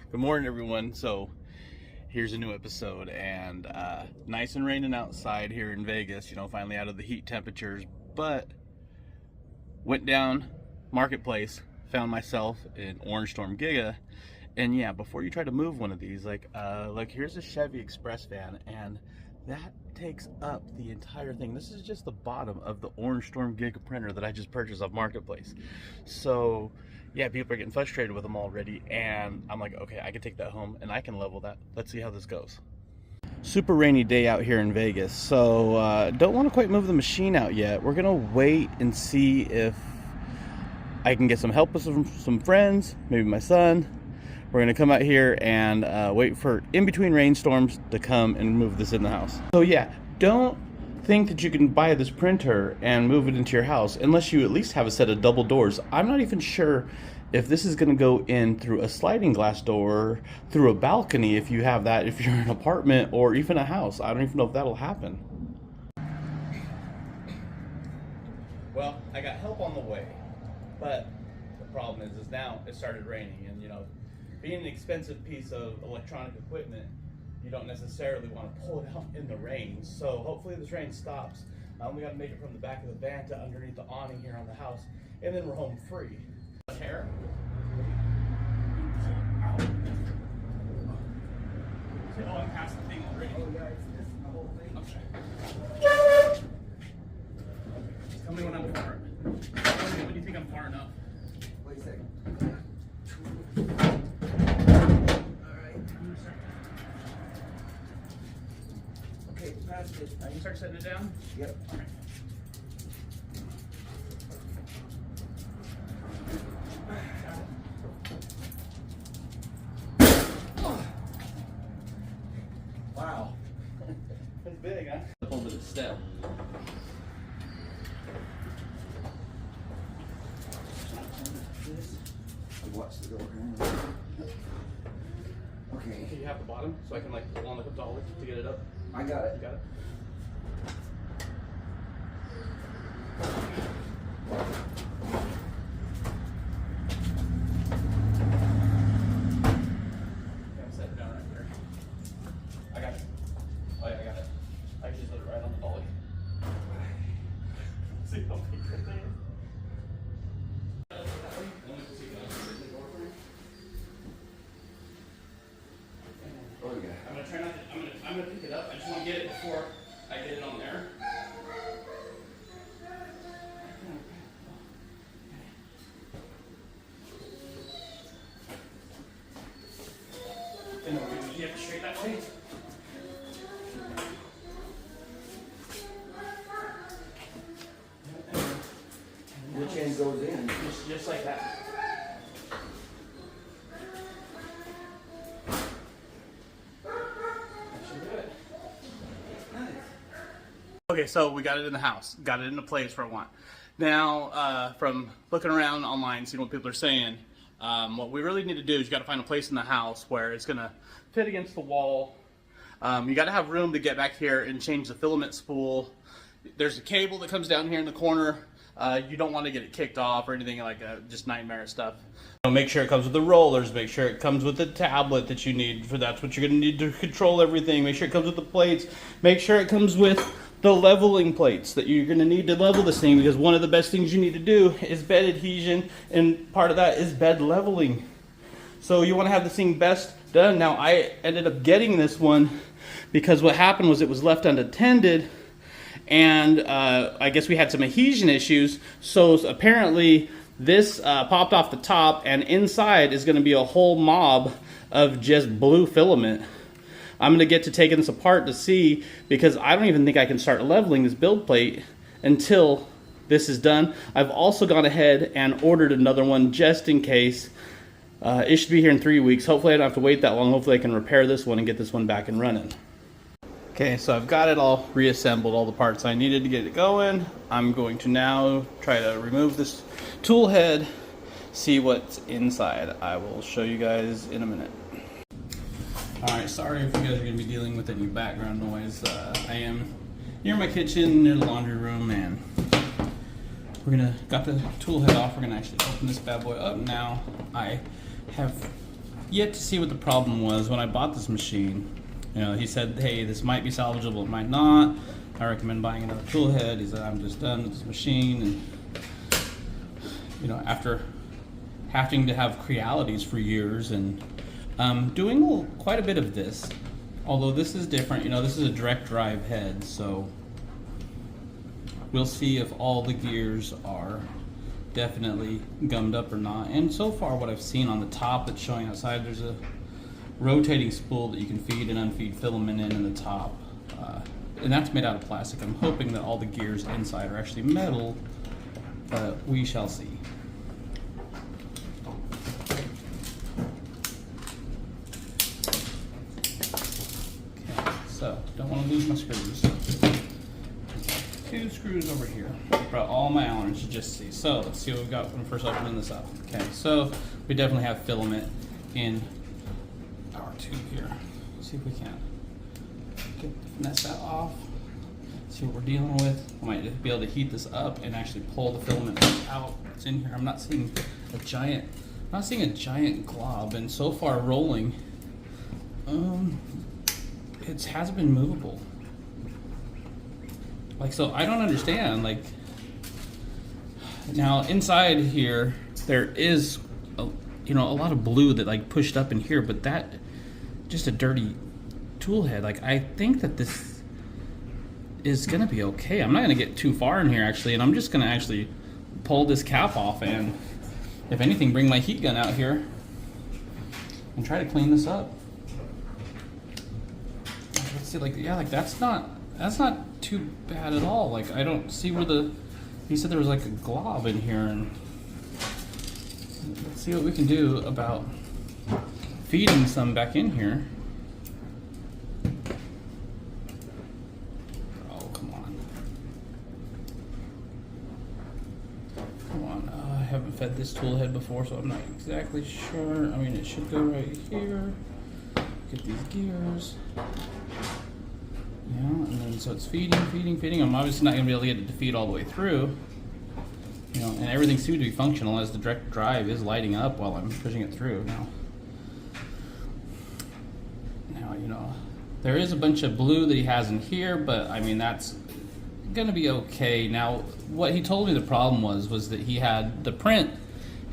Good morning, everyone. So here's a new episode, and nice and raining outside here in Vegas, finally out of the heat temperatures, but went down Marketplace, found myself an Orange Storm Giga. And yeah, before you try to move one of these, like here's a Chevy Express van, and that takes up the entire thing. This is just the bottom of the Orange Storm Giga printer that I just purchased off Marketplace. So yeah, people are getting frustrated with them already, and I'm like, okay, I can take that home and I can level that. Let's see how this goes. Super rainy day out here in Vegas, so don't want to quite move the machine out yet. We're gonna wait and see if I can get some help with some friends, maybe my son. We're gonna come out here and wait for in-between rainstorms to come and move this in the house. So yeah, don't think that you can buy this printer and move it into your house unless you at least have a set of double doors. I'm not even sure if this is gonna go in through a sliding glass door, through a balcony, if you have that, if you're in an apartment or even a house. I don't even know if that'll happen. Well, I got help on the way, but the problem is now it started raining, and being an expensive piece of electronic equipment, you don't necessarily want to pull it out in the rain. So hopefully this rain stops. We got to make it from the back of the van to underneath the awning here on the house, and then we're home free. Hair. Oh, I'm past the thing already. Oh yeah, it's this the whole thing. Okay. Tell me when I'm far. When do you think I'm far enough? Wait a second. Okay, pass this. You can start setting it down? Yep. All right. Wow. That's big, huh? A little bit of step. Watch the door. Okay. Do you have the bottom so I can pull on the dolly to get it up? I got it. You got it? I'm setting it down right there. I got it. Oh yeah, I got it. I can just put it right on the dolly. See how big that thing is? Oh yeah. I'm gonna try not to. I'm gonna pick it up. I just want to get it before I get it on there. And then you have to straight that way. Which end goes in? Just like that. Okay, so we got it in the house, got it in the place where I want. Now, from looking around online, seeing what people are saying, what we really need to do is you got to find a place in the house where it's going to fit against the wall. You got to have room to get back here and change the filament spool. There's a cable that comes down here in the corner. You don't want to get it kicked off or anything like that, just nightmare stuff. Make sure it comes with the rollers, make sure it comes with the tablet that you need, for that's what you're going to need to control everything. Make sure it comes with the plates, make sure it comes with the leveling plates that you're going to need to level this thing, because one of the best things you need to do is bed adhesion, and part of that is bed leveling. So you want to have this thing best done. Now I ended up getting this one because what happened was it was left unattended, and I guess we had some adhesion issues, so apparently this popped off the top, and inside is going to be a whole mob of just blue filament. I'm going to get to taking this apart to see, because I don't even think I can start leveling this build plate until this is done. I've also gone ahead and ordered another one just in case. It should be here in 3 weeks. Hopefully I don't have to wait that long. Hopefully I can repair this one and get this one back and running. Okay, so I've got it all reassembled, all the parts I needed to get it going. I'm going to now try to remove this tool head, see what's inside. I will show you guys in a minute. Alright, sorry if you guys are going to be dealing with any background noise. I am near my kitchen, near the laundry room, and we're gonna got the tool head off. We're gonna actually open this bad boy up now. I have yet to see what the problem was when I bought this machine. You know, he said, hey, this might be salvageable, it might not. I recommend buying another tool head. He said, I'm just done with this machine. And, you know, after having to have Crealities for years and doing quite a bit of this, although this is different, you know, this is a direct drive head, so we'll see if all the gears are definitely gummed up or not. And so far what I've seen on the top that's showing outside, there's a rotating spool that you can feed and unfeed filament in the top. And that's made out of plastic. I'm hoping that all the gears inside are actually metal, but we shall see. Okay, so don't want to lose my screws. 2 screws over here. Brought all my Allen wrenches just to see. So let's see what we've got when we're first opening this up. Okay, so we definitely have filament in our tube here. Let's see if we can get the finesse that off. See what we're dealing with. I might be able to heat this up and actually pull the filament out. It's in here. I'm not seeing a giant glob, and so far rolling, it has been movable. Like, so I don't understand, like, now inside here there is you know, a lot of blue that like pushed up in here, but that just a dirty tool head. Like, I think that this is gonna be okay. I'm not gonna get too far in here actually, and I'm just gonna actually pull this cap off and, if anything, bring my heat gun out here and try to clean this up. Let's see, like, yeah, like that's not too bad at all. Like, I don't see where he said there was like a glob in here, and let's see what we can do about feeding some back in here. Oh, come on. Come on. I haven't fed this tool head before, so I'm not exactly sure. I mean, it should go right here. Get these gears. Yeah, and then so it's feeding. I'm obviously not going to be able to get it to feed all the way through. You know, and everything seems to be functional as the direct drive is lighting up while I'm pushing it through. Now, you know, there is a bunch of blue that he has in here, but I mean, that's going to be okay. Now, what he told me the problem was that he had the print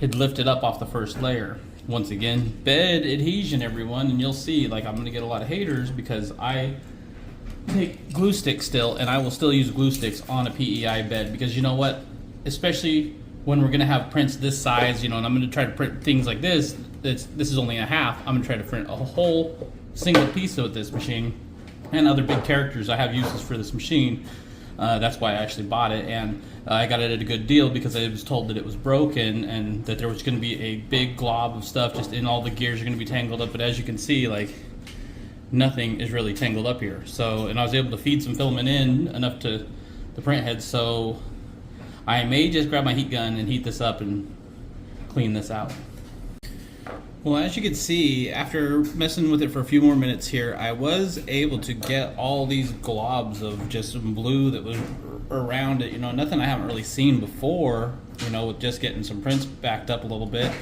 had lifted up off the first layer. Once again, bed adhesion, everyone, and you'll see, like, I'm going to get a lot of haters because I take glue sticks still, and I will still use glue sticks on a PEI bed, because you know what, especially when we're going to have prints this size, you know, and I'm going to try to print things like this, this is only a half, I'm going to try to print a whole single piece with this machine, and other big characters. I have uses for this machine. That's why I actually bought it, and I got it at a good deal because I was told that it was broken and that there was going to be a big glob of stuff just in all the gears are going to be tangled up, but as you can see, like, nothing is really tangled up here. So, and I was able to feed some filament in enough to the print head, so I may just grab my heat gun and heat this up and clean this out. Well, as you can see, after messing with it for a few more minutes here, I was able to get all these globs of just some blue that was around it. You know, nothing I haven't really seen before, you know, with just getting some prints backed up a little bit.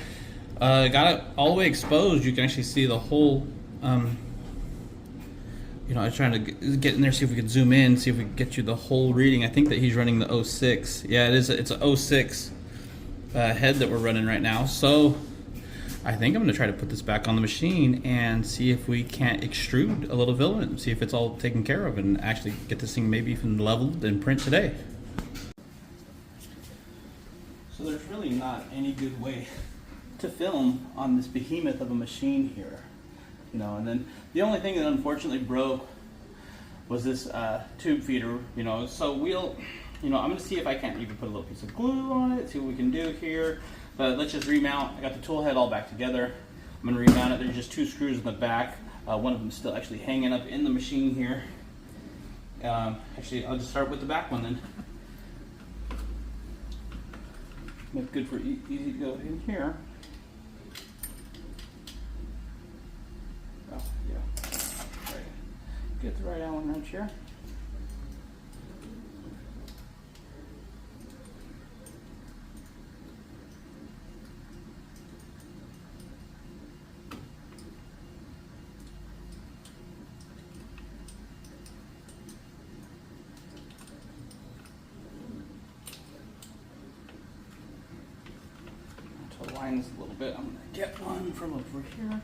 Got it all the way exposed. You can actually see the whole, you know, I was trying to get in there, see if we could zoom in, see if we could get you the whole reading. I think that he's running the 06. Yeah, it is. It's a 06 head that we're running right now. So I think I'm going to try to put this back on the machine and see if we can't extrude a little filament and see if it's all taken care of and actually get this thing maybe even leveled and print today. So there's really not any good way to film on this behemoth of a machine here. You know, and then the only thing that unfortunately broke was this tube feeder, you know, so we'll, you know, I'm going to see if I can't even put a little piece of glue on it, see what we can do here. But let's just remount. I got the tool head all back together. I'm going to remount it. There's just 2 screws in the back. One of them still actually hanging up in the machine here. Actually, I'll just start with the back one then. That's good for easy to go in here. Oh, yeah. Right. Get the right Allen wrench here. this a little bit. I'm gonna get one from over here.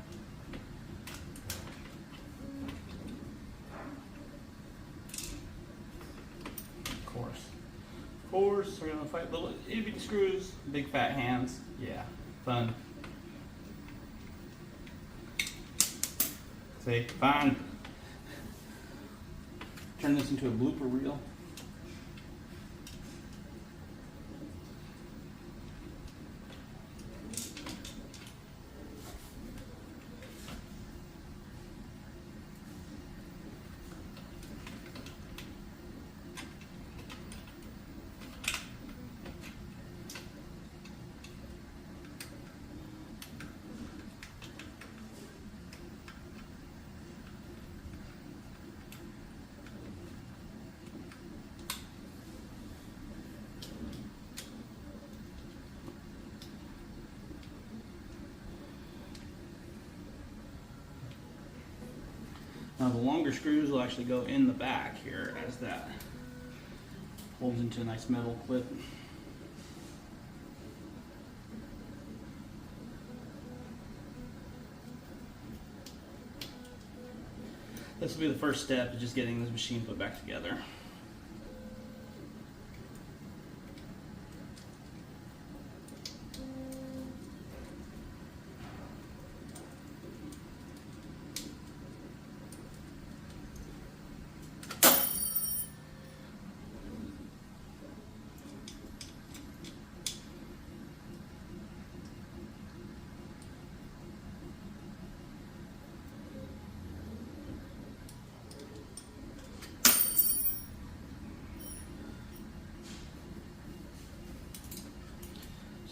Of course, we're gonna fight little itty screws, big fat hands. Yeah, fun. See, fine. Turn this into a blooper reel. Now the longer screws will actually go in the back here as that holds into a nice metal clip. This will be the first step of just getting this machine put back together.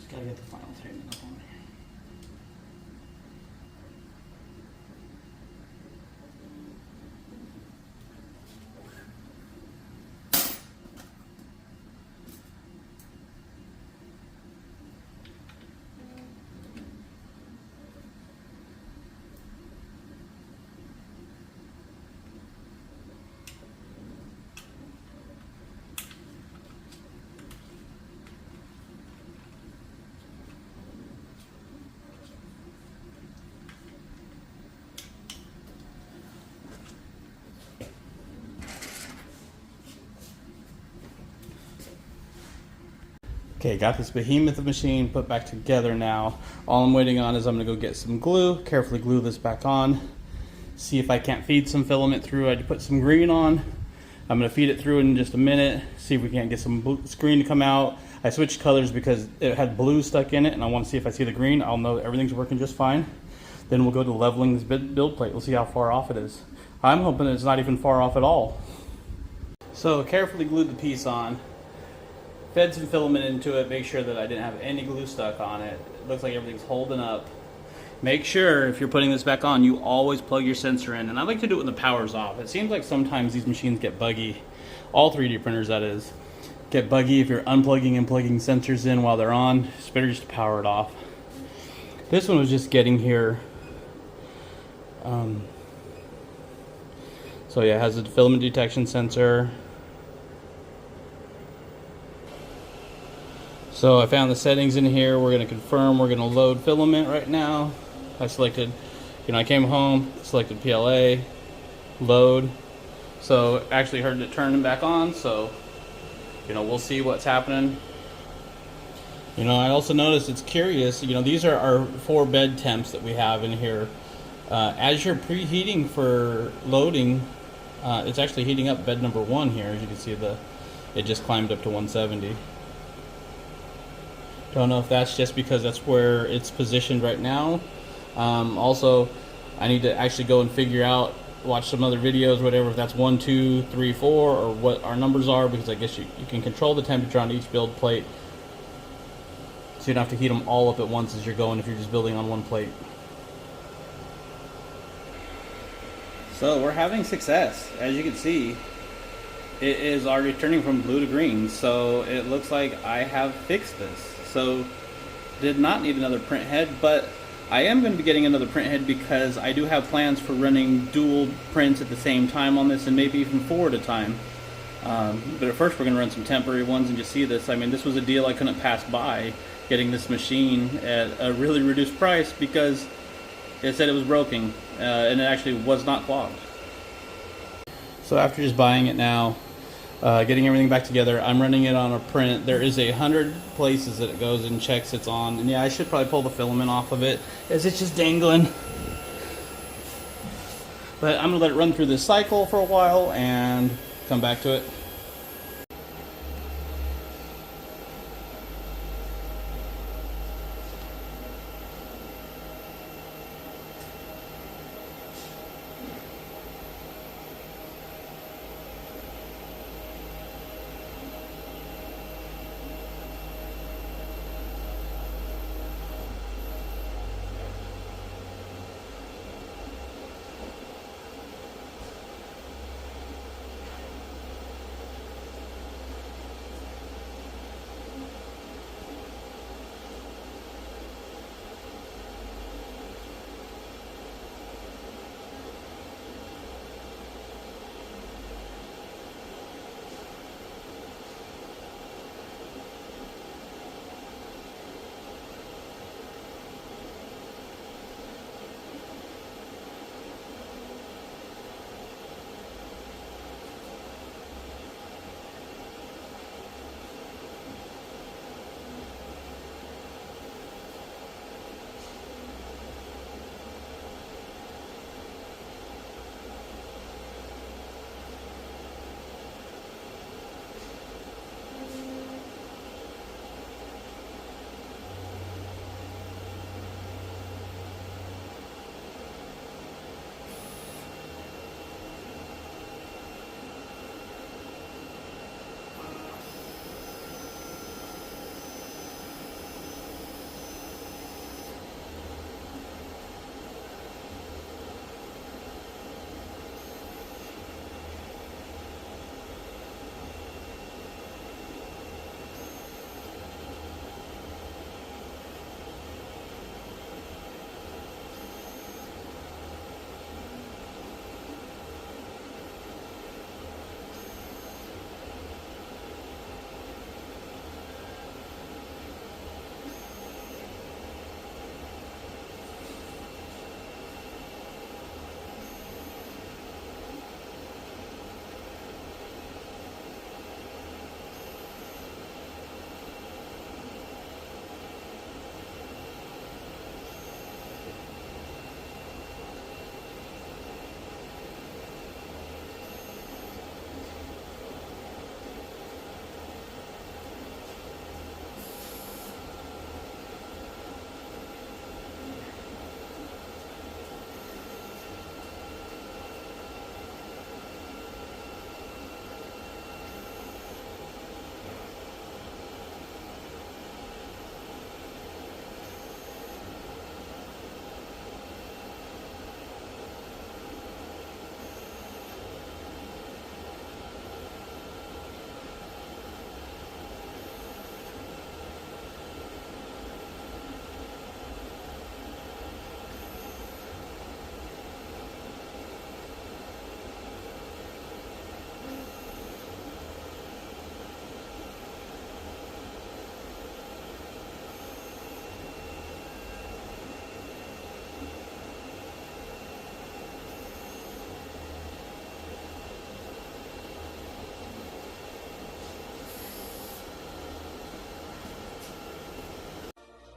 Gotta get the final tightening up on there. Okay, got this behemoth of machine put back together now. All I'm waiting on is I'm gonna go get some glue, carefully glue this back on, see if I can't feed some filament through. I put some green on. I'm gonna feed it through in just a minute, see if we can't get some green to come out. I switched colors because it had blue stuck in it, and I wanna see if I see the green, I'll know that everything's working just fine. Then we'll go to leveling this build plate. We'll see how far off it is. I'm hoping it's not even far off at all. So carefully glued the piece on. Fed some filament into it, make sure that I didn't have any glue stuck on it. It looks like everything's holding up. Make sure if you're putting this back on, you always plug your sensor in. And I like to do it when the power's off. It seems like sometimes these machines get buggy. All 3D printers, that is. Get buggy if you're unplugging and plugging sensors in while they're on. It's better just to power it off. This one was just getting here. So yeah, it has a filament detection sensor. So I found the settings in here. We're going to confirm we're going to load filament right now. I selected, I came home, selected PLA, load. So actually heard it turn back on. So, we'll see what's happening. I also noticed it's curious. These are our 4 bed temps that we have in here. As you're preheating for loading, it's actually heating up bed number 1 here. As you can see, it just climbed up to 170. Don't know if that's just because that's where it's positioned right now. Also, I need to actually go and figure out, watch some other videos, whatever, if that's 1, 2, 3, 4, or what our numbers are, because I guess you can control the temperature on each build plate. So you don't have to heat them all up at once as you're going if you're just building on one plate. So we're having success. As you can see, it is already turning from blue to green. So it looks like I have fixed this. So did not need another print head, but I am going to be getting another print head because I do have plans for running dual prints at the same time on this, and maybe even 4 at a time. But at first we're going to run some temporary ones and just see this. I mean, this was a deal I couldn't pass by. getting this machine at a really reduced price because it said it was broken, and it actually was not clogged. So after just buying it now, getting everything back together, I'm running it on a print. There is 100 places that it goes and checks it's on. And yeah, I should probably pull the filament off of it as it's just dangling. But I'm going to let it run through this cycle for a while and come back to it.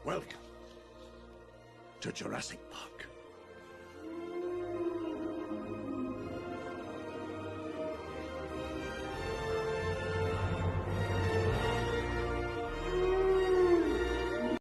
Welcome to Jurassic Park.